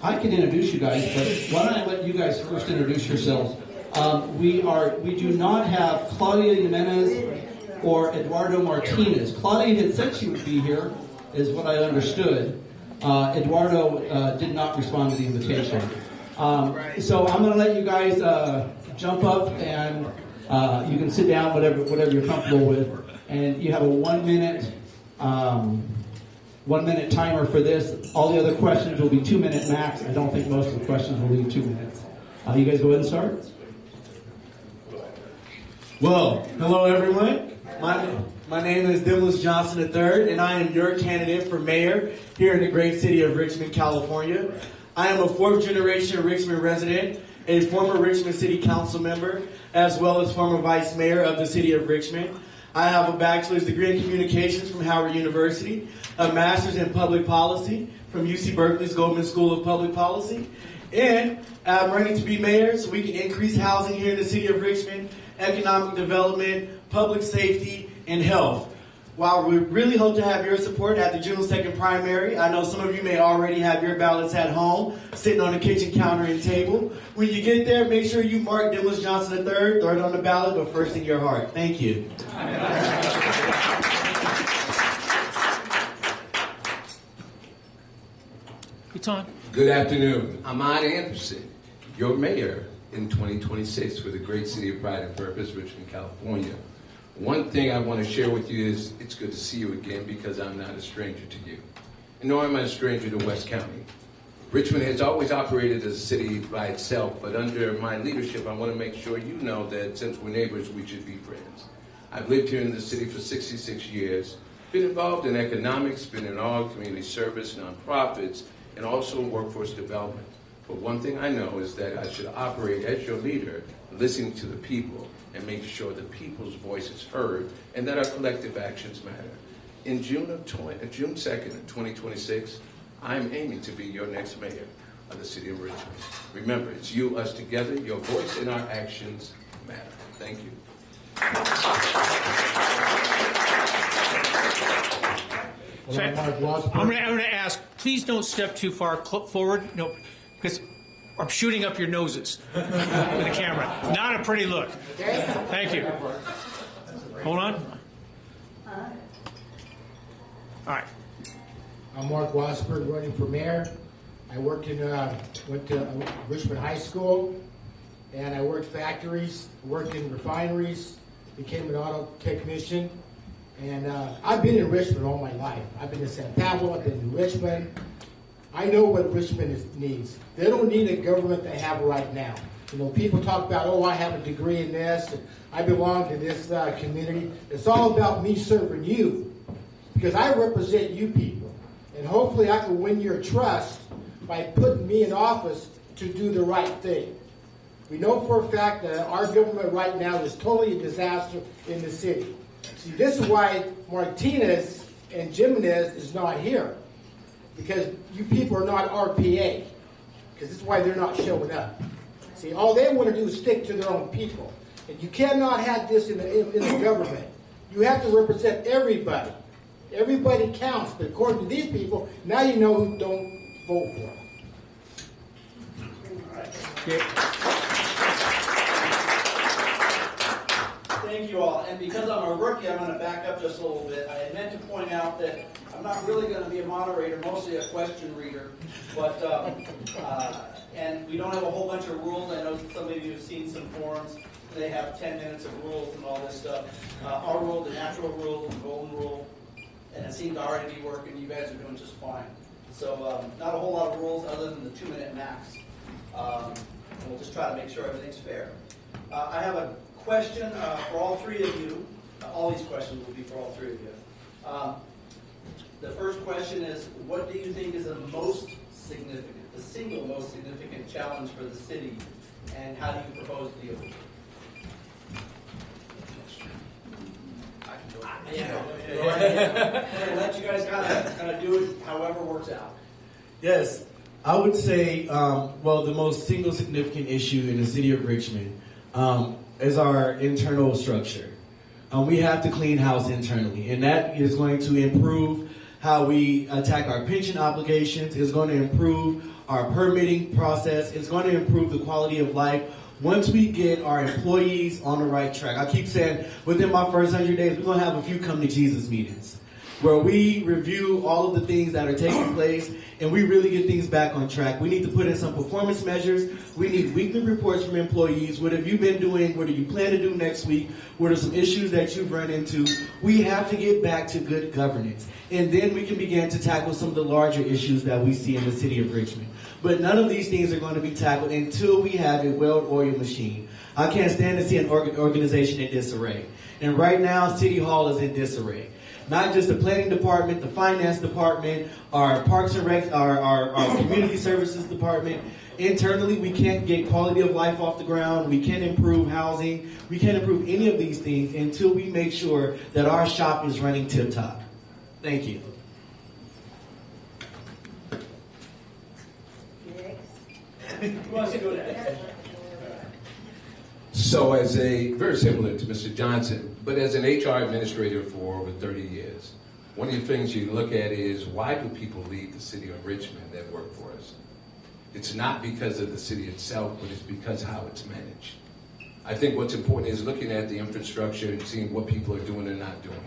I can introduce you guys, but why don't I let you guys first introduce yourselves? We do not have Claudia Jimenez or Eduardo Martinez. Claudia had said she would be here, is what I understood. Eduardo did not respond to the invitation. So I'm going to let you guys jump up, and you can sit down, whatever you're comfortable with. And you have a 1 minute timer for this. All the other questions will be 2 minute max. I don't think most of the questions will be 2 minutes. You guys go ahead and start. Well, hello everyone. My name is Demnlus Johnson III, and I am your candidate for mayor here in the great city of Richmond, California. I am a fourth-generation Richmond resident, a former Richmond City Council member, as well as former vice mayor of the city of Richmond. I have a bachelor's degree in communications from Howard University, a master's in public policy from UC Berkeley's Goldman School of Public Policy, and I'm running to be mayor so we can increase housing here in the city of Richmond, economic development, public safety, and health. While we really hope to have your support at the June 2nd primary, I know some of you may already have your ballots at home, sitting on the kitchen counter and table. When you get there, make sure you mark Demnlus Johnson III, throw it on the ballot, but first in your heart. Thank you. It's on. Good afternoon. Ahmad Anderson, your mayor in 2026 for the great city of pride and purpose, Richmond, California. One thing I want to share with you is it's good to see you again because I'm not a stranger to you. And nor am I a stranger to West County. Richmond has always operated as a city by itself, but under my leadership, I want to make sure you know that since we're neighbors, we should be friends. I've lived here in the city for 66 years, been involved in economics, been in all community service, nonprofits, and also workforce development. But one thing I know is that I should operate as your leader, listening to the people and make sure the people's voice is heard and that our collective actions matter. In June 2nd of 2026, I'm aiming to be your next mayor of the city of Richmond. Remember, it's you, us together. Your voice and our actions matter. Thank you. So I'm going to ask, please don't step too far forward, no, because I'm shooting up your noses with the camera. Not a pretty look. Thank you. Hold on. All right. I'm Mark Wassberg, running for mayor. I went to Richmond High School, and I worked factories, worked in refineries, became an auto technician, and I've been in Richmond all my life. I've been to San Pablo, I've been to Richmond. I know what Richmond needs. They don't need a government they have right now. You know, people talk about, oh, I have a degree in this, and I belong to this community. It's all about me serving you, because I represent you people. And hopefully I can win your trust by putting me in office to do the right thing. We know for a fact that our government right now is totally a disaster in the city. See, this is why Martinez and Jimenez is not here. Because you people are not RPA. Because this is why they're not showing up. See, all they want to do is stick to their own people. And you cannot have this in the government. You have to represent everybody. Everybody counts, but according to these people, now you know who don't vote for them. Thank you all. And because I'm a rookie, I'm going to back up just a little bit. I had meant to point out that I'm not really going to be a moderator, mostly a question reader. But and we don't have a whole bunch of rules. I know some of you have seen some forums. They have 10 minutes of rules and all this stuff. Our rule, the natural rule, the golden rule, and it seemed to already be working. You guys are doing just fine. So not a whole lot of rules other than the 2 minute max. And we'll just try to make sure everything's fair. I have a question for all three of you. All these questions will be for all three of you. The first question is, what do you think is the most significant, the single most significant challenge for the city, and how do you propose to deal with it? Let you guys kind of do it however works out. Yes, I would say, well, the most single significant issue in the city of Richmond is our internal structure. We have to clean house internally, and that is going to improve how we attack our pension obligations. It's going to improve our permitting process. It's going to improve the quality of life once we get our employees on the right track. I keep saying within my first 100 days, we're going to have a few come to Jesus meetings where we review all of the things that are taking place and we really get things back on track. We need to put in some performance measures. We need weekly reports from employees. What have you been doing? What do you plan to do next week? What are some issues that you've run into? We have to get back to good governance. And then we can begin to tackle some of the larger issues that we see in the city of Richmond. But none of these things are going to be tackled until we have a well-oiled machine. I can't stand to see an organization in disarray. And right now, City Hall is in disarray. Not just the planning department, the finance department, our parks and rec, our community services department. Internally, we can't get quality of life off the ground. We can't improve housing. We can't improve any of these things until we make sure that our shop is running tip-top. Thank you. Who wants to go next? So very similar to Mr. Johnson, but as an HR administrator for over 30 years, one of the things you look at is why do people leave the city of Richmond that work for us? It's not because of the city itself, but it's because how it's managed. I think what's important is looking at the infrastructure and seeing what people are doing and not doing.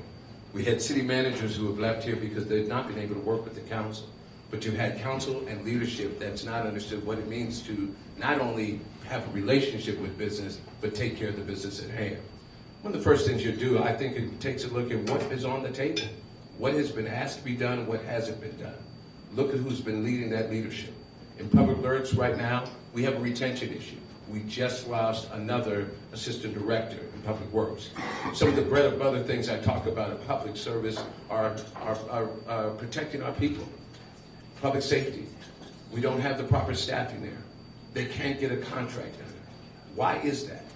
We had city managers who have left here because they've not been able to work with the council. But you had council and leadership that's not understood what it means to not only have a relationship with business, but take care of the business at hand. One of the first things you do, I think it takes a look at what is on the table. What has been asked to be done, what hasn't been done. Look at who's been leading that leadership. In Public Works right now, we have a retention issue. We just lost another assistant director in Public Works. Some of the bread and butter things I talk about in public service are protecting our people. Public safety, we don't have the proper staffing there. They can't get a contract done. Why is that?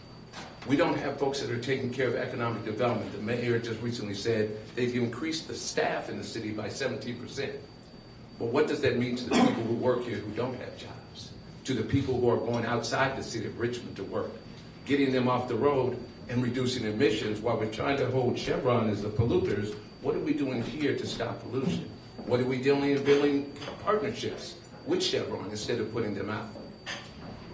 We don't have folks that are taking care of economic development. The mayor just recently said they've increased the staff in the city by 17%. But what does that mean to the people who work here who don't have jobs? To the people who are going outside the city of Richmond to work, getting them off the road and reducing emissions while we're trying to hold Chevron as the polluters. What are we doing here to stop pollution? What are we doing in building partnerships with Chevron instead of putting them out?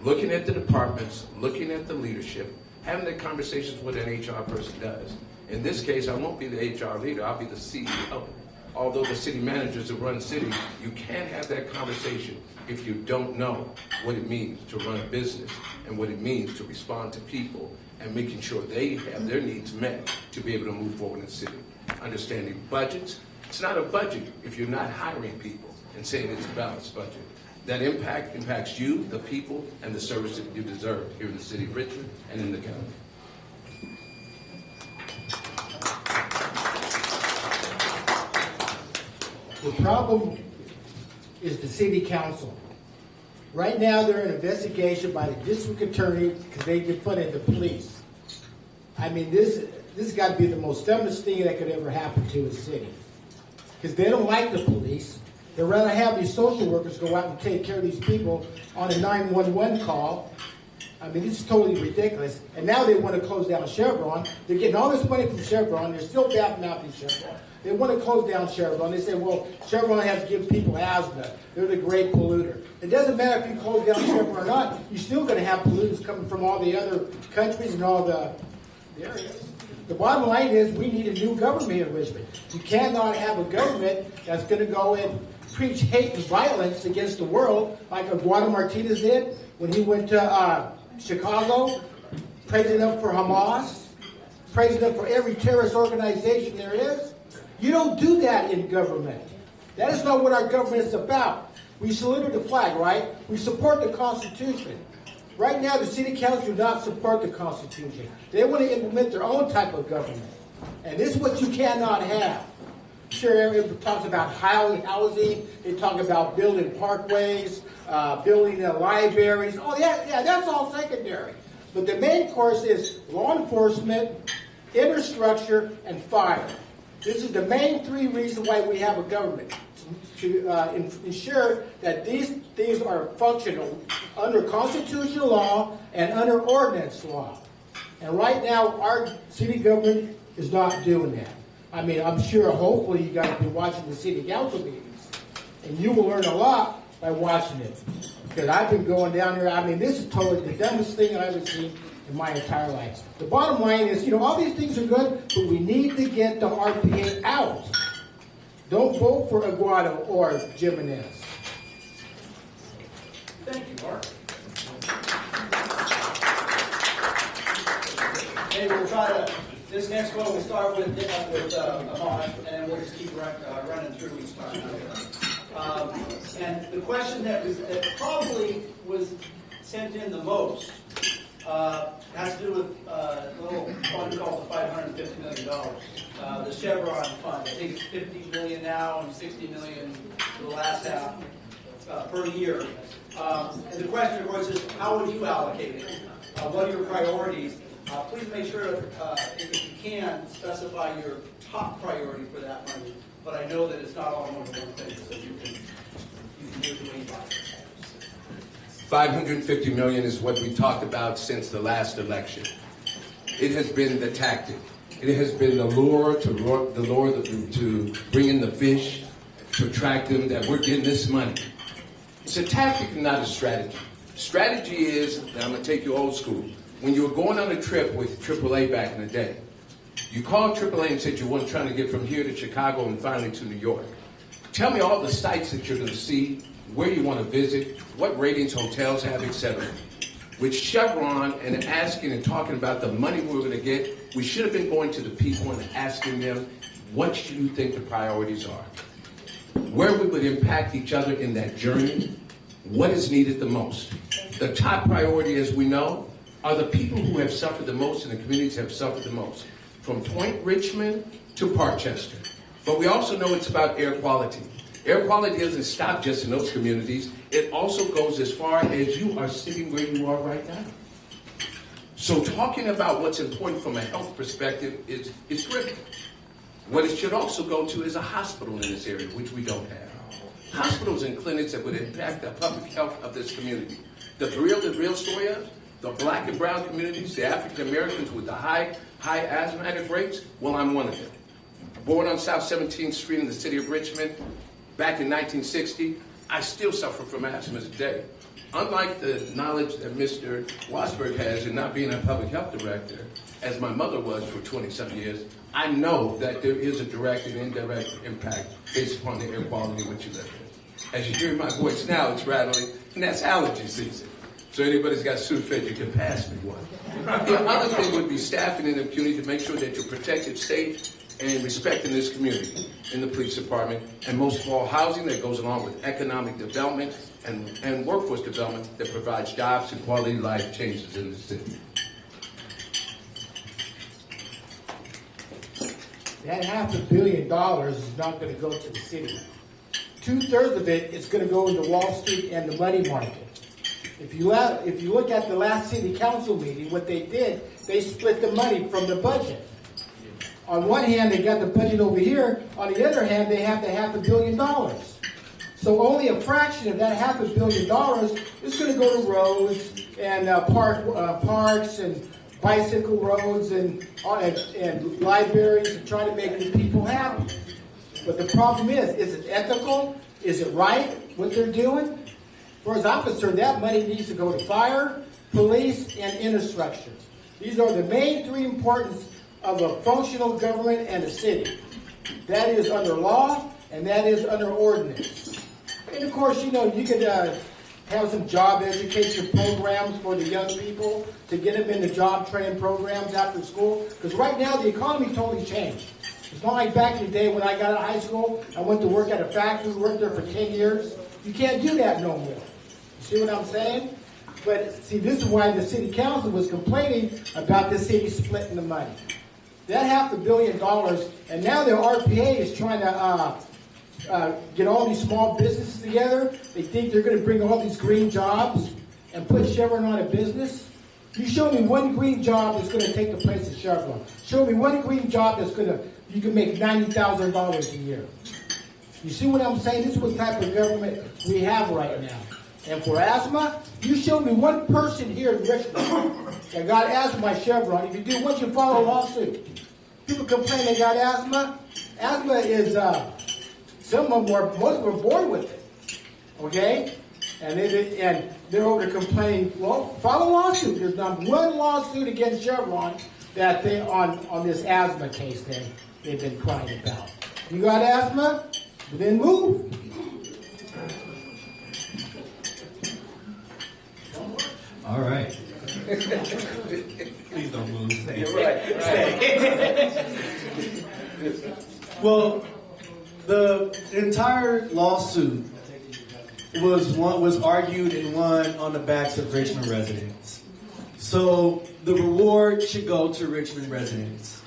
Looking at the departments, looking at the leadership, having the conversations with an HR person does. In this case, I won't be the HR leader, I'll be the CEO. Although the city managers that run cities, you can't have that conversation if you don't know what it means to run a business and what it means to respond to people and making sure they have their needs met to be able to move forward in the city. Understanding budgets. It's not a budget if you're not hiring people and saying it's a balanced budget. That impacts you, the people, and the service that you deserve here in the city of Richmond and in the county. The problem is the city council. Right now, they're in investigation by the district attorney because they defunded the police. I mean, this has got to be the most dumbest thing that could ever happen to a city. Because they don't like the police. They'd rather have these social workers go out and take care of these people on a 911 call. I mean, this is totally ridiculous. And now they want to close down Chevron. They're getting all this money from Chevron. They're still backing out these Chevron. They want to close down Chevron. They say, well, Chevron has to give people asthma. They're the great polluter. It doesn't matter if you close down Chevron or not. You're still going to have pollutants coming from all the other countries and all the areas. The bottom line is we need a new government here in Richmond. You cannot have a government that's going to go and preach hate and violence against the world like Eduardo Martinez did when he went to Chicago, praising up for Hamas, praising up for every terrorist organization there is. You don't do that in government. That is not what our government is about. We salute the flag, right? We support the Constitution. Right now, the city council do not support the Constitution. They want to implement their own type of government. And this is what you cannot have. Sure, everybody talks about housing. They talk about building parkways, building libraries. Oh, yeah, that's all secondary. But the main course is law enforcement, infrastructure, and fire. This is the main three reasons why we have a government, to ensure that these things are functional under constitutional law and under ordinance law. And right now, our city government is not doing that. I mean, I'm sure, hopefully, you guys have been watching the city council meetings, and you will learn a lot by watching it. Because I've been going down there, I mean, this is totally the dumbest thing I've ever seen in my entire life. The bottom line is, you know, all these things are good, but we need to get the RPA out. Don't vote for Aguado or Jimenez. Thank you, Mark. Okay, we'll try to, this next one, we'll start with Ahmad, and then we'll just keep running through each time. And the question that probably was sent in the most has to do with a little fund called the $550 million, the Chevron fund. I think it's $50 million now and $60 million for the last half per year. And the question, of course, is how would you allocate it? What are your priorities? Please make sure, if you can, specify your top priority for that money. But I know that it's not all in one thing, so you can do it the way you like. $550 million is what we talked about since the last election. It has been the tactic. It has been the lure to bring in the fish, to attract them, that we're getting this money. It's a tactic and not a strategy. Strategy is, and I'm going to take you old school, when you were going on a trip with AAA back in the day, you called AAA and said you weren't trying to get from here to Chicago and finally to New York. Tell me all the sites that you're going to see, where you want to visit, what ratings hotels have, etc. With Chevron and asking and talking about the money we were going to get, we should have been going to the people and asking them, what do you think the priorities are? Where we would impact each other in that journey, what is needed the most. The top priority, as we know, are the people who have suffered the most and the communities have suffered the most, from Point Richmond to Parkchester. But we also know it's about air quality. Air quality doesn't stop just in those communities. It also goes as far as you are sitting where you are right now. So talking about what's important from a health perspective is critical. What it should also go to is a hospital in this area, which we don't have. Hospitals and clinics that would impact the public health of this community. The real story is, the black and brown communities, the African Americans with the high asthmatic rates, well, I'm one of them. Born on South 17th Street in the city of Richmond back in 1960, I still suffer from asthma today. Unlike the knowledge that Mr. Wassberg has in not being a public health director, as my mother was for 20-some years, I know that there is a direct and indirect impact based upon the air quality in which you live in. As you hear my voice now, it's rattling, and that's allergy season. So anybody's got Sudafed, you can pass me one. The other thing would be staffing in the community to make sure that you're protected, safe, and respecting this community in the police department, and most of all, housing that goes along with economic development and workforce development that provides jobs and quality of life changes in the city. That $500 million is not going to go to the city. 2/3 of it is going to go into Wall Street and the money market. If you look at the last city council meeting, what they did, they split the money from the budget. On one hand, they got the budget over here. On the other hand, they have the $500 million. So only a fraction of that $500 million is going to go to roads and parks and bicycle roads and libraries and try to make the people happy. But the problem is it ethical? Is it right what they're doing? As far as I'm concerned, that money needs to go to fire, police, and infrastructure. These are the main three importance of a functional government and a city. That is under law, and that is under ordinance. And of course, you know, you could have some job education programs for the young people to get them into job training programs after school. Because right now, the economy totally changed. It's not like back in the day when I got out of high school, I went to work at a factory, worked there for 10 years. You can't do that no more. You see what I'm saying? But see, this is why the city council was complaining about the city splitting the money. That $500 million, and now the RPA is trying to get all these small businesses together. They think they're going to bring all these green jobs and put Chevron out of business. You show me one green job that's going to take the place of Chevron. Show me one green job that's going to, you can make $90,000 a year. You see what I'm saying? This is what type of government we have right now. And for asthma, you show me one person here in Richmond that got asthma by Chevron. If you do, once you file a lawsuit, people complain they got asthma. Asthma is, most of them are born with it. okay? And they're over there complaining. Well, file a lawsuit. There's not one lawsuit against Chevron that they on this asthma case they've been crying about. You got asthma? Then move. All right. Please don't move. Stay. You're right. Well, the entire lawsuit was argued and won on the backs of Richmond residents. So the reward should go to Richmond residents.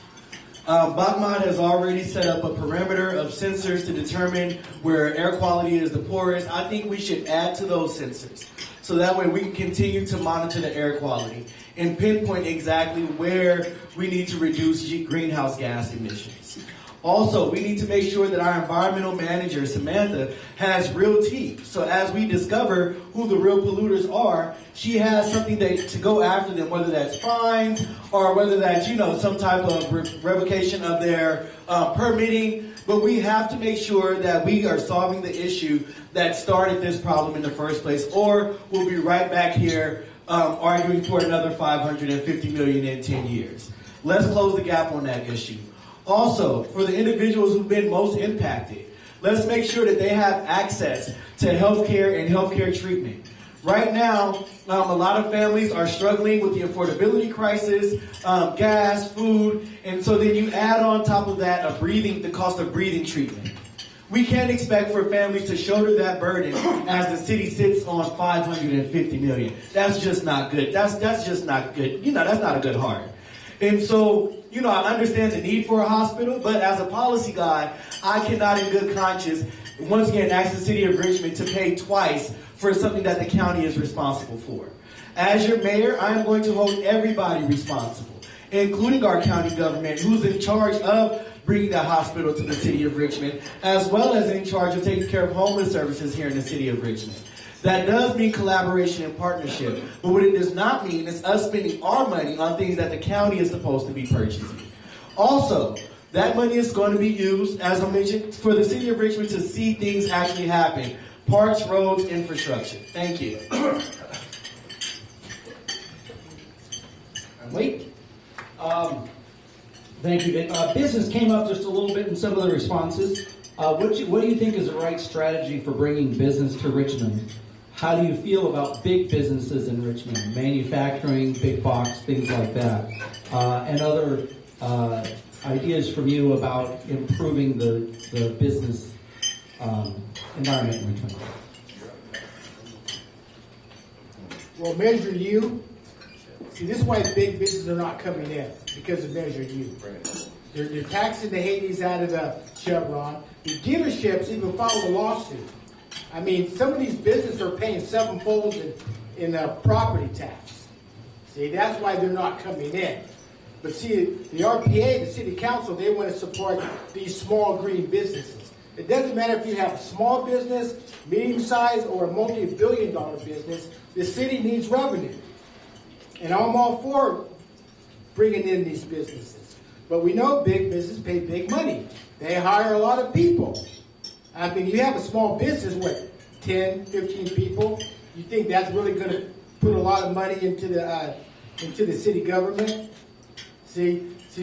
Ahmad has already set up a perimeter of sensors to determine where air quality is the poorest. I think we should add to those sensors, so that way we can continue to monitor the air quality and pinpoint exactly where we need to reduce greenhouse gas emissions. Also, we need to make sure that our environmental manager, Samantha, has real teeth. So as we discover who the real polluters are, she has something to go after them, whether that's fines or whether that's, some type of revocation of their permitting. But we have to make sure that we are solving the issue that started this problem in the first place, or we'll be right back here arguing for another $550 million in 10 years. Let's close the gap on that issue. Also, for the individuals who've been most impacted, let's make sure that they have access to health care and health care treatment. Right now, a lot of families are struggling with the affordability crisis, gas, food, and so then you add on top of that the cost of breathing treatment. We can't expect for families to shoulder that burden as the city sits on $550 million. That's just not good. That's just not good. That's not a good heart. And so, I understand the need for a hospital, but as a policy guy, I cannot in good conscience, once again, ask the city of Richmond to pay twice for something that the county is responsible for. As your mayor, I am going to hold everybody responsible, including our county government, who's in charge of bringing that hospital to the city of Richmond, as well as in charge of taking care of homeless services here in the city of Richmond. That does mean collaboration and partnership, but what it does not mean is us spending our money on things that the county is supposed to be purchasing. Also, that money is going to be used, as I mentioned, for the city of Richmond to see things actually happen. Parks, roads, infrastructure. Thank you. Wait. Thank you. Business came up just a little bit in some of the responses. What do you think is the right strategy for bringing business to Richmond? How do you feel about big businesses in Richmond, manufacturing, big box, things like that, and other ideas from you about improving the business environment in Richmond? Well, Measure U. See, this is why big businesses are not coming in, because of Measure U. Right. They're taxing the Hades out of the Chevron. The dealerships even filed a lawsuit. I mean, some of these businesses are paying sevenfold in property tax. See, that's why they're not coming in. But see, the RPA, the city council, they want to support these small green businesses. It doesn't matter if you have a small business, medium-sized, or a multi-billion-dollar business. The city needs revenue. And I'm all for bringing in these businesses. But we know big business pay big money. They hire a lot of people. I mean, you have a small business with 10, 15 people. You think that's really going to put a lot of money into the city government? See, this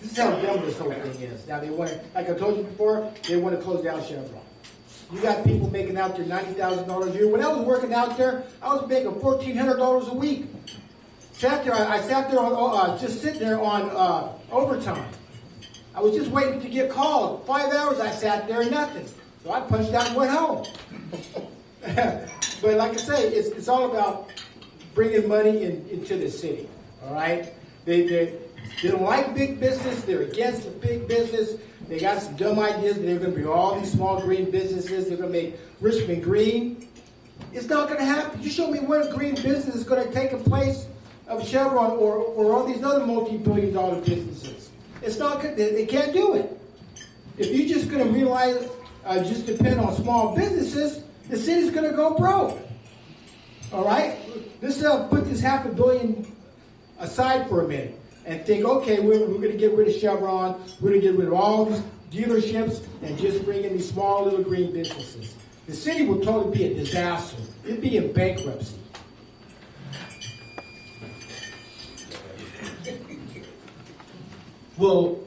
is how dumb this whole thing is. Now they want to, like I told you before, they want to close down Chevron. You got people making out there $90,000 a year. When I was working out there, I was making $1,400 a week. I sat there on, just sitting there on overtime. I was just waiting to get called. 5 hours I sat there and nothing. So I punched out and went home. But like I say, it's all about bringing money into the city. All right? They don't like big business. They're against the big business. They got some dumb ideas. They're going to bring all these small green businesses. They're going to make Richmond green. It's not going to happen. You show me what green business is going to take in place of Chevron or all these other multi-billion-dollar businesses. It's not good. They can't do it. If you're just going to realize, just depend on small businesses, the city's going to go broke. All right? Let's put this $500 million aside for a minute and think, okay, we're going to get rid of Chevron. We're going to get rid of all these dealerships and just bring in these small little green businesses. the city will totally be a disaster. It'd be in bankruptcy. Well,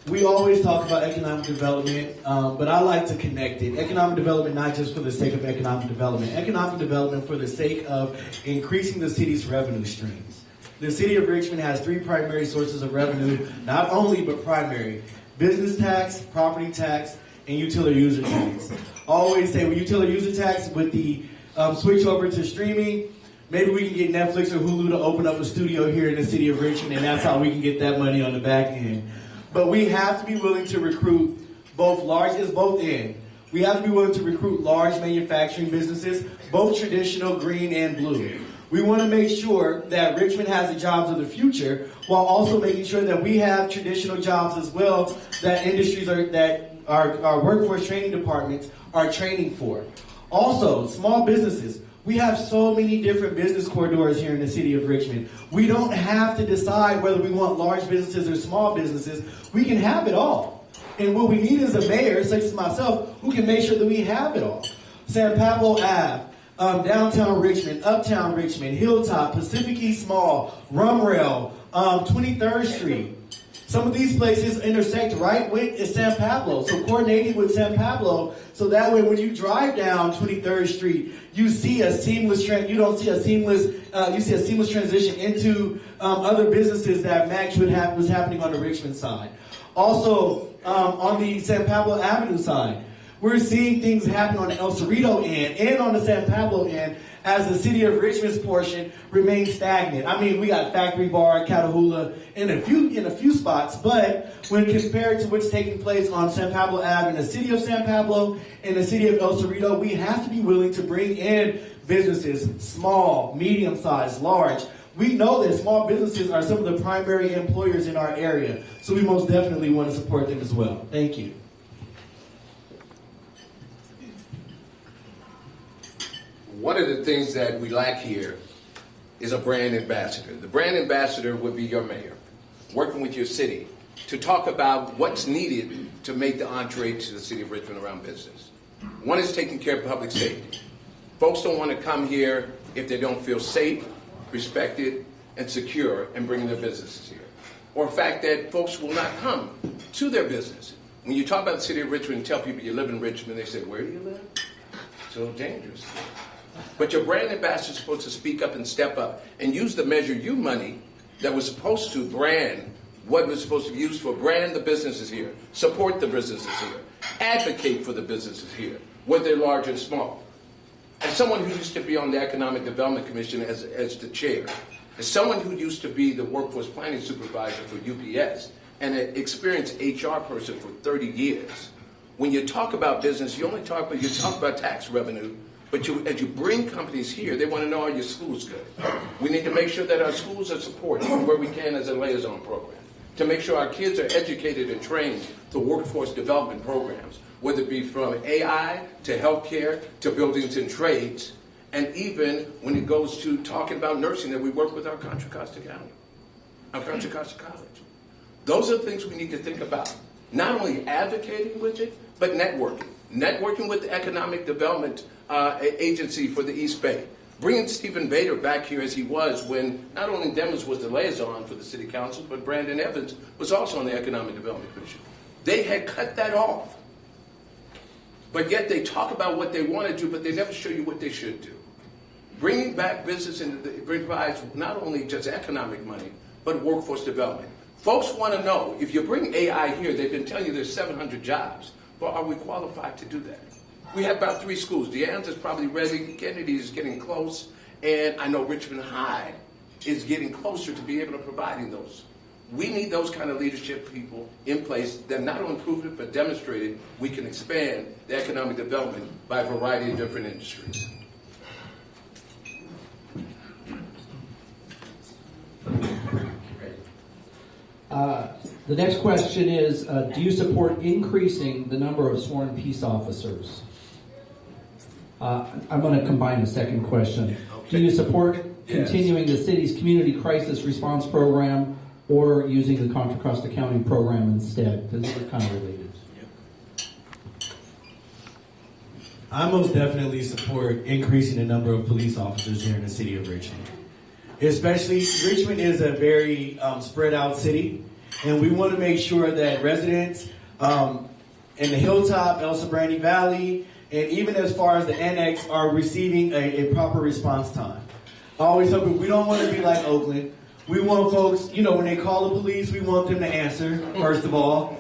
we always talk about economic development, but I like to connect it. Economic development not just for the sake of economic development for the sake of increasing the city's revenue streams. The city of Richmond has 3 primary sources of revenue, not only but primary: business tax, property tax, and utility user tax. I always say with utility user tax, with the switch over to streaming, maybe we can get Netflix or Hulu to open up a studio here in the city of Richmond, and that's how we can get that money on the back end. But we have to be willing to recruit both large, it's both in. We have to be willing to recruit large manufacturing businesses, both traditional, green, and blue. We want to make sure that Richmond has the jobs of the future, while also making sure that we have traditional jobs as well that industries that our workforce training departments are training for. Also, small businesses. We have so many different business corridors here in the city of Richmond. We don't have to decide whether we want large businesses or small businesses. We can have it all. And what we need is a mayor, such as myself, who can make sure that we have it all. San Pablo Ave, downtown Richmond, uptown Richmond, Hilltop, Pacific East Mall, Rumrail, 23rd Street. Some of these places intersect right with San Pablo, so coordinating with San Pablo, so that way when you drive down 23rd Street, you see a seamless you see a seamless transition into other businesses that match what was happening on the Richmond side. Also, on the San Pablo Avenue side, we're seeing things happen on the El Cerrito end and on the San Pablo end as the city of Richmond's portion remains stagnant. I mean, we got Factory Bar, Catahoula in a few spots, but when compared to what's taking place on San Pablo Ave in the city of San Pablo and the city of El Cerrito, we have to be willing to bring in businesses, small, medium-sized, large. We know that small businesses are some of the primary employers in our area, so we most definitely want to support them as well. Thank you. One of the things that we lack here is a brand ambassador. The brand ambassador would be your mayor, working with your city to talk about what's needed to make the entree to the city of Richmond around business. One is taking care of public safety. Folks don't want to come here if they don't feel safe, respected, and secure in bringing their businesses here. Or the fact that folks will not come to their business. When you talk about the city of Richmond and tell people you live in Richmond, they say, where do you live? So dangerous. But your brand ambassador is supposed to speak up and step up and use the Measure U money that was supposed to brand what was supposed to be used for, brand the businesses here, support the businesses here, advocate for the businesses here, whether they're large or small. As someone who used to be on the Economic Development Commission as the chair, as someone who used to be the workforce planning supervisor for UPS, and an experienced HR person for 30 years, when you talk about business, you talk about tax revenue. But as you bring companies here, they want to know, are your schools good? We need to make sure that our schools are supported where we can as a liaison program, to make sure our kids are educated and trained to workforce development programs, whether it be from AI to healthcare to buildings and trades, and even when it goes to talking about nursing, that we work with our Contra Costa County, our Contra Costa College. Those are the things we need to think about. Not only advocating with it, but networking. Networking with the Economic Development Agency for the East Bay. Bringing Stephen Bader back here as he was when not only Demnlus was the liaison for the City Council, but Brandon Evans was also on the Economic Development Commission. They had cut that off. But yet they talk about what they want to do, but they never show you what they should do. Bringing back business provides not only just economic money, but workforce development. Folks want to know, if you bring AI here, they've been telling you there's 700 jobs. But are we qualified to do that? We have about 3 schools. DeAnne's is probably ready. Kennedy is getting close. And I know Richmond High is getting closer to be able to providing those. We need those kind of leadership people in place that not only proved it, but demonstrated we can expand the economic development by a variety of different industries. The next question is, do you support increasing the number of sworn peace officers? I'm going to combine a second question. Do you support continuing the city's community crisis response program or using the Contra Costa County program instead? Because they're kind of related. I most definitely support increasing the number of police officers here in the city of Richmond. Especially, Richmond is a very spread out city, and we want to make sure that residents in the Hilltop, El Sobrante Valley, and even as far as the annex are receiving a proper response time. I always tell people, we don't want to be like Oakland. We want folks, when they call the police, we want them to answer, first of all.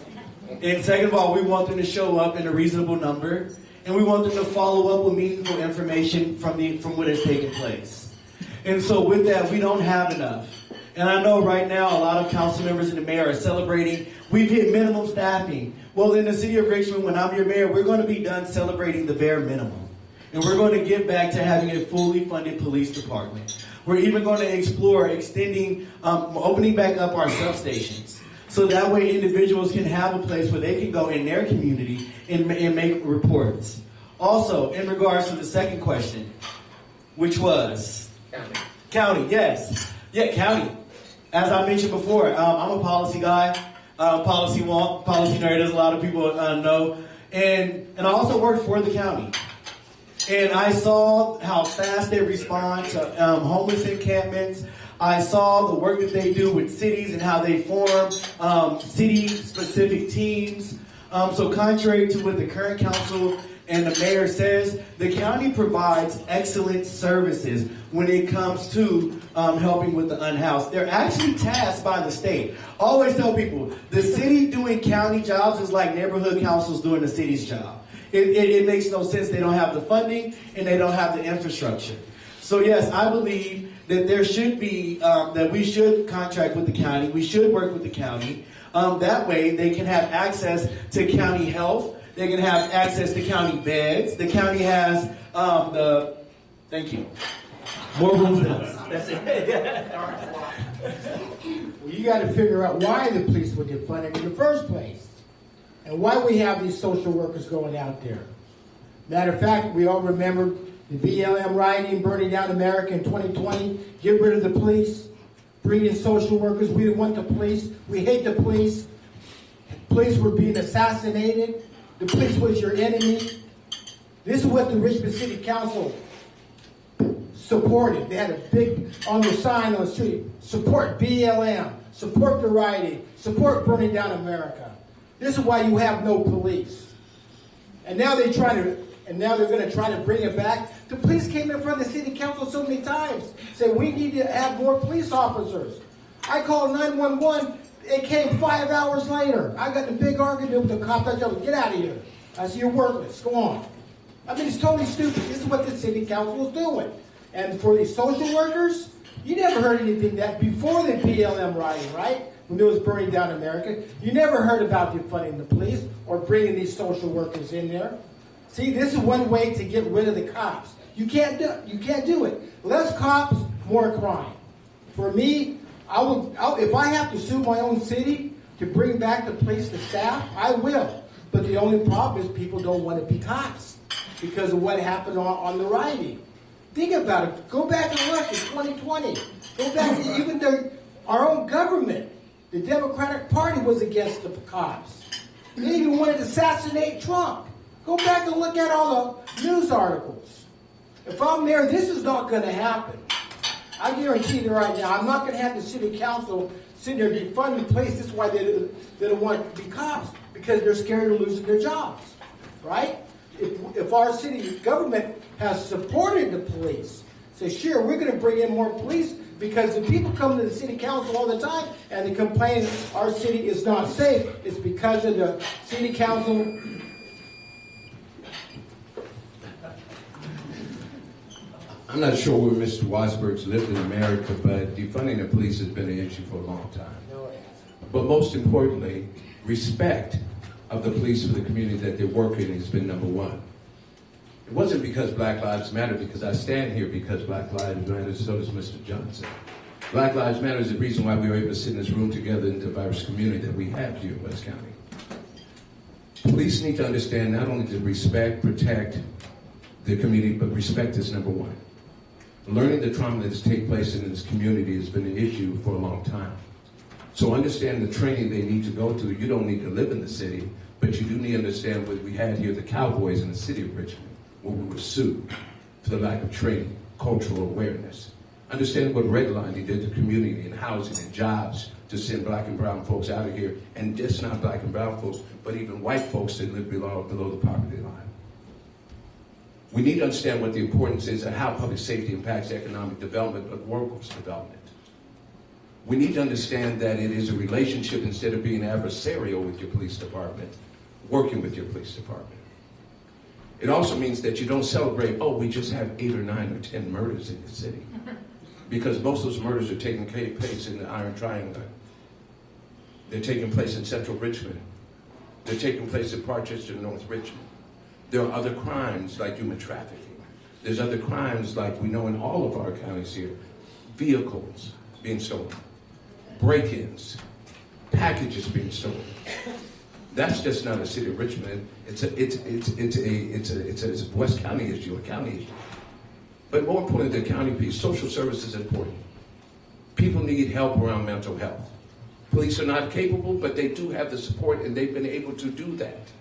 And second of all, we want them to show up in a reasonable number. And we want them to follow up with meaningful information from what has taken place. And so with that, we don't have enough. And I know right now a lot of council members and the mayor are celebrating, we've hit minimum staffing. Well, in the city of Richmond, when I'm your mayor, we're going to be done celebrating the bare minimum. And we're going to get back to having a fully funded police department. We're even going to explore extending, opening back up our substations. So that way individuals can have a place where they can go in their community and make reports. Also, in regards to the second question, which was? County, yes. Yeah, county. As I mentioned before, I'm a policy guy, policy nerd, as a lot of people know. And I also work for the county. And I saw how fast they respond to homeless encampments. I saw the work that they do with cities and how they form city-specific teams. So contrary to what the current council and the mayor says, the county provides excellent services when it comes to helping with the unhoused. They're actually tasked by the state. I always tell people, the city doing county jobs is like neighborhood councils doing the city's job. It makes no sense. They don't have the funding and they don't have the infrastructure. So yes, I believe that there should be, that we should contract with the county. We should work with the county. That way they can have access to county health. They can have access to county beds. The county has thank you. More rooms than us. That's it. Well, you got to figure out why the police would get funded in the first place. And why we have these social workers going out there. Matter of fact, we all remember the BLM rioting, burning down America in 2020. Get rid of the police. Bring in social workers. We didn't want the police. We hate the police. Police were being assassinated. The police was your enemy. This is what the Richmond City Council supported. They had a big on the sign on the street. Support BLM. Support the rioting. Support burning down America. This is why you have no police. And now they're going to try to bring it back. The police came in front of the city council so many times, saying we need to have more police officers. I called 911. It came 5 hours later. I got in a big argument with the cops. I told them, get out of here. I said, you're worthless. Go on. I mean, it's totally stupid. This is what the city council is doing. And for these social workers, you never heard anything that before the BLM rioting, right? When it was burning down America, you never heard about defunding the police or bringing these social workers in there. See, this is one way to get rid of the cops. You can't do it. Less cops, more crime. For me, if I have to sue my own city to bring back the police to staff, I will. But the only problem is people don't want to be cops because of what happened on the rioting. Think about it. Go back and look at 2020. Go back to even our own government. The Democratic Party was against the cops. They even wanted to assassinate Trump. Go back and look at all the news articles. If I'm mayor, this is not going to happen. I guarantee you right now, I'm not going to have the city council sitting there defunding the police. This is why they don't want to be cops, because they're scared of losing their jobs, right? If our city government has supported the police, say, sure, we're going to bring in more police, because the people come to the city council all the time and they complain our city is not safe. It's because of the city council. I'm not sure where Mr. Wassberg's lived in America, but defunding the police has been an issue for a long time. But most importantly, respect of the police for the community that they work in has been number one. It wasn't because Black Lives Matter, because I stand here because Black Lives Matter, so does Mr. Johnson. Black Lives Matter is the reason why we were able to sit in this room together in the diverse community that we have here in West County. Police need to understand not only to respect, protect the community, but respect is number one. Learning the trauma that has taken place in this community has been an issue for a long time. So understand the training they need to go through. You don't need to live in the city, but you do need to understand what we had here, the Cowboys in the city of Richmond. when we were sued for the lack of training, cultural awareness. Understand what redlining did to community and housing and jobs to send black and brown folks out of here, and just not black and brown folks, but even white folks that live below the poverty line. We need to understand what the importance is and how public safety impacts economic development, but workforce development. We need to understand that it is a relationship instead of being adversarial with your police department, working with your police department. It also means that you don't celebrate, oh, we just have 8 or 9 or 10 murders in the city. Because most of those murders are taking place in the Iron Triangle. They're taking place in central Richmond. They're taking place in Parchester, North Richmond. There are other crimes like human trafficking. There's other crimes like we know in all of our counties here. Vehicles being stolen, break-ins, packages being stolen. That's just not a city of Richmond. It's a West County issue, a county issue. But more importantly, the county piece, social service is important. People need help around mental health. Police are not capable, but they do have the support, and they've been able to do that.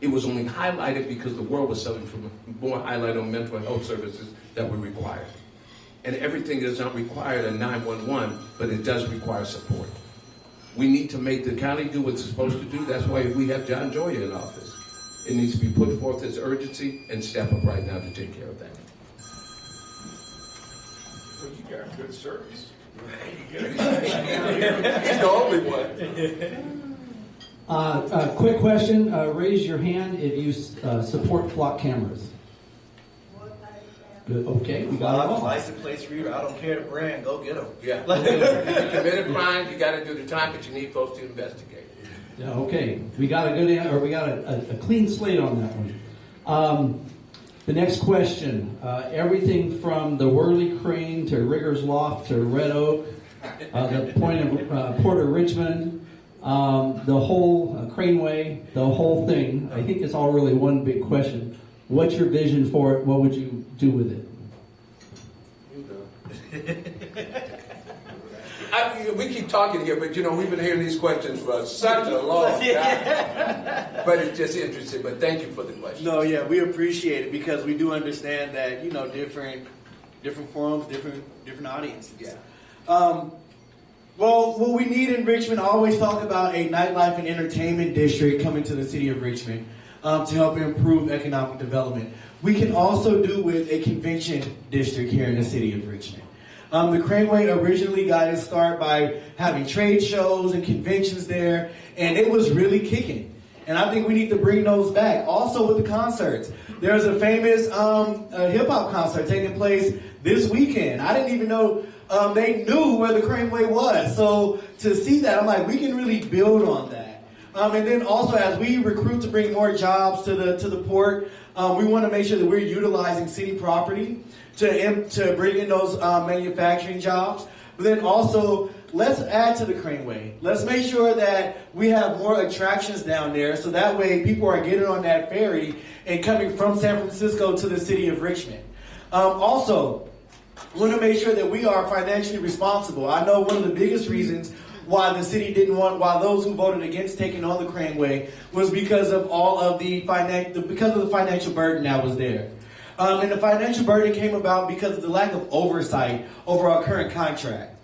It was only highlighted because the world was suffering from more highlight on mental health services that were required. And everything does not require a 911, but it does require support. We need to make the county do what it's supposed to do. That's why we have John Joya in office. It needs to be put forth as urgency and step up right now to take care of that. Well, you got good service. He's the only one. Quick question, raise your hand if you support flock cameras. Good. Okay, we got it all. License plates reader. I don't care the brand. Go get them. Yeah. If you commit a crime, you got to do the time, but you need folks to investigate. Yeah, okay, we got a good, or we got a clean slate on that one. The next question, everything from the Whirly Crane to Rigger's Loft to Red Oak, the point of Port of Richmond, the whole Craneway, the whole thing. I think it's all really one big question. What's your vision for it? What would you do with it? We keep talking here, but we've been hearing these questions for such a long time. But it's just interesting. But thank you for the question. No, yeah, we appreciate it because we do understand that different forums, different audiences. Yeah. Well, what we need in Richmond, I always talk about a nightlife and entertainment district coming to the city of Richmond to help improve economic development. We can also do with a convention district here in the city of Richmond. The Craneway originally got its start by having trade shows and conventions there, and it was really kicking. And I think we need to bring those back. Also with the concerts. There's a famous hip-hop concert taking place this weekend. I didn't even know they knew where the Craneway was. So to see that, I'm like, we can really build on that. And then also as we recruit to bring more jobs to the port, we want to make sure that we're utilizing city property to bring in those manufacturing jobs. But then also, let's add to the Craneway. Let's make sure that we have more attractions down there so that way people are getting on that ferry and coming from San Francisco to the city of Richmond. Also, we want to make sure that we are financially responsible. I know one of the biggest reasons why the city didn't want, why those who voted against taking on the Craneway was because of all of the financial burden that was there. And the financial burden came about because of the lack of oversight over our current contract.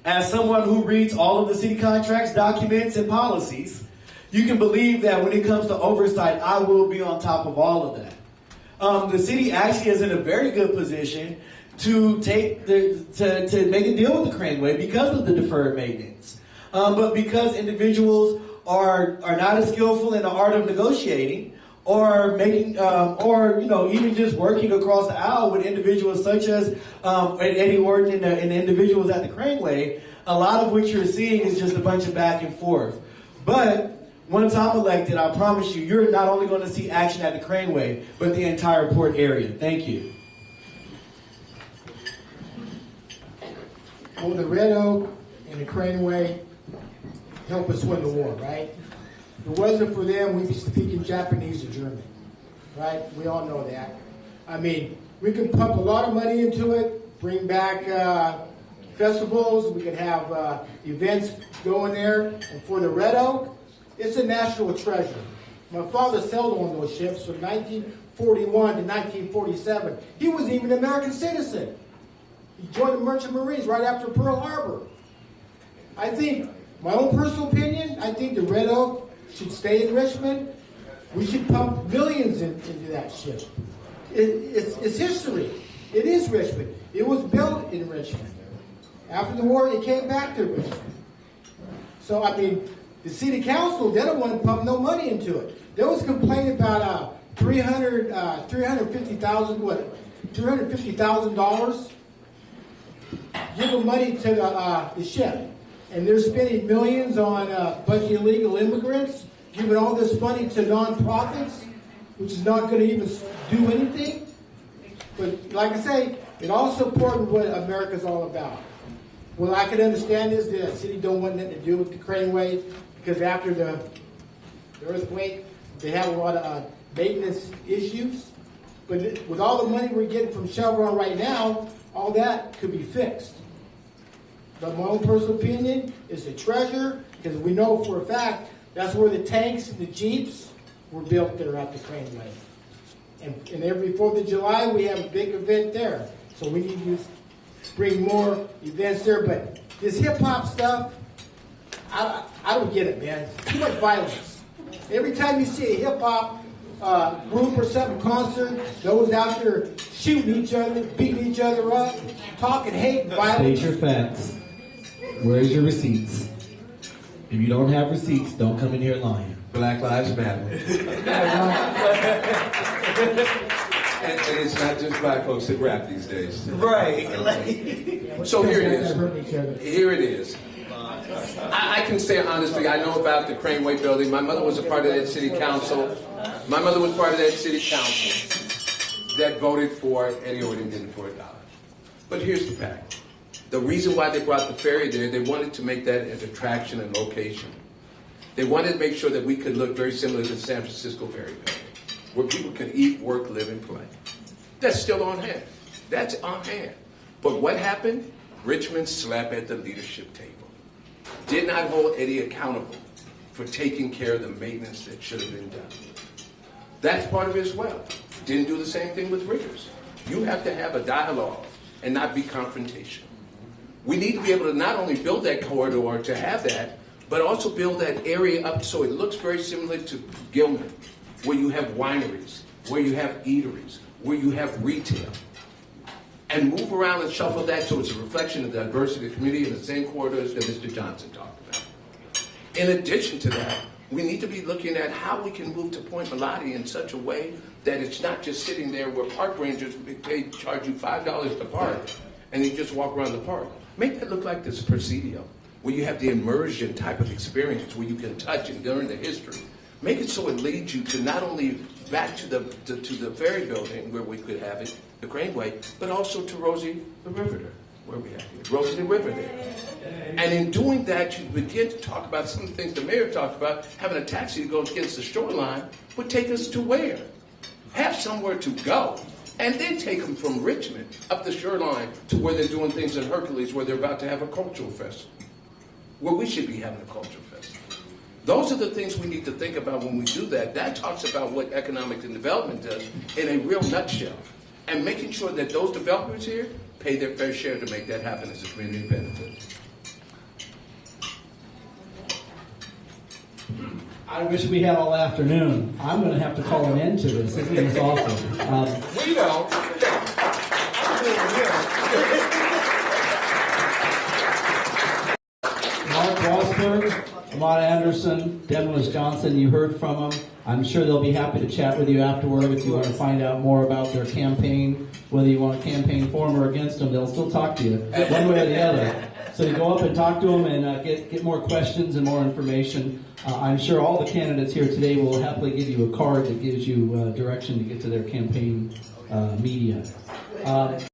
As someone who reads all of the city contracts, documents, and policies, you can believe that when it comes to oversight, I will be on top of all of that. The city actually is in a very good position to make a deal with the Craneway because of the deferred maintenance. But because individuals are not as skillful in the art of negotiating, or making, even just working across the aisle with individuals such as Eddie Orton and the individuals at the Craneway, a lot of what you're seeing is just a bunch of back and forth. But once I'm elected, I promise you, you're not only going to see action at the Craneway, but the entire port area. Thank you. Well, the Red Oak and the Craneway help us win the war, right? If it wasn't for them, we'd be speaking Japanese or German, right? We all know that. I mean, we can pump a lot of money into it, bring back festivals, we can have events going there. And for the Red Oak, it's a national treasure. My father sailed on those ships from 1941 to 1947. He wasn't even an American citizen. He joined the Merchant Marines right after Pearl Harbor. I think, my own personal opinion, I think the Red Oak should stay in Richmond. We should pump millions into that ship. It's history. It is Richmond. It was built in Richmond. After the war, it came back to Richmond. So, I mean, the city council, they don't want to pump no money into it. There was complaint about $350,000 giving money to the ship. And they're spending millions on a bunch of illegal immigrants, giving all this money to nonprofits, which is not going to even do anything. But like I say, it all supports what America's all about. Well, I can understand this, the city don't want nothing to do with the Craneway, because after the earthquake, they have a lot of maintenance issues. But with all the money we're getting from Chevron right now, all that could be fixed. But my own personal opinion is the treasure, because we know for a fact that's where the tanks and the Jeeps were built there at the Craneway. And every 4th of July, we have a big event there. So we need to bring more events there. But this hip-hop stuff, I don't get it, man. Too much violence. Every time you see a hip-hop group or something, concert, those out there shooting each other, beating each other up, talking hate and violence. State your facts. Where's your receipts? If you don't have receipts, don't come in here lying. Black Lives Matter. And it's not just black folks that rap these days. Right. So here it is. Here it is. I can say honestly, I know about the Craneway building. My mother was a part of that city council. My mother was part of that city council that voted for Eddie Ordington for $1. But here's the fact. The reason why they brought the ferry there, they wanted to make that an attraction and location. They wanted to make sure that we could look very similar to the San Francisco ferry building, where people could eat, work, live, and play. That's still on hand. That's on hand. But what happened? Richmond slept at the leadership table. Did not hold Eddie accountable for taking care of the maintenance that should have been done. That's part of it as well. Didn't do the same thing with Riggers. You have to have a dialogue and not be confrontational. We need to be able to not only build that corridor to have that, but also build that area up so it looks very similar to Gilman, where you have wineries, where you have eateries, where you have retail. And move around and shuffle that so it's a reflection of the diversity of the community in the same corridors that Mr. Johnson talked about. In addition to that, we need to be looking at how we can move to Point Melody in such a way that it's not just sitting there where park rangers charge you $5 to park and you just walk around the park. Make that look like this Presidio, where you have the immersion type of experience, where you can touch and learn the history. Make it so it leads you to not only back to the ferry building where we could have it, the Craneway, but also to Rosie the River there, where we have it, Rosie the River there. And in doing that, you begin to talk about some of the things the mayor talked about. Having a taxi that goes against the shoreline would take us to where? Have somewhere to go. And then take them from Richmond up the shoreline to where they're doing things in Hercules, where they're about to have a cultural festival, where we should be having a cultural festival. Those are the things we need to think about when we do that. That talks about what economic and development does in a real nutshell. And making sure that those developers here pay their fair share to make that happen as a community benefit. I wish we had all afternoon. I'm going to have to call an end to this. This is awesome. We don't. Mark Wassberg, Ahmad Anderson, Demnlus Johnson, you heard from them. I'm sure they'll be happy to chat with you afterward if you want to find out more about their campaign, whether you want to campaign for them or against them. They'll still talk to you one way or the other. So you go up and talk to them and get more questions and more information. I'm sure all the candidates here today will happily give you a card that gives you direction to get to their campaign media.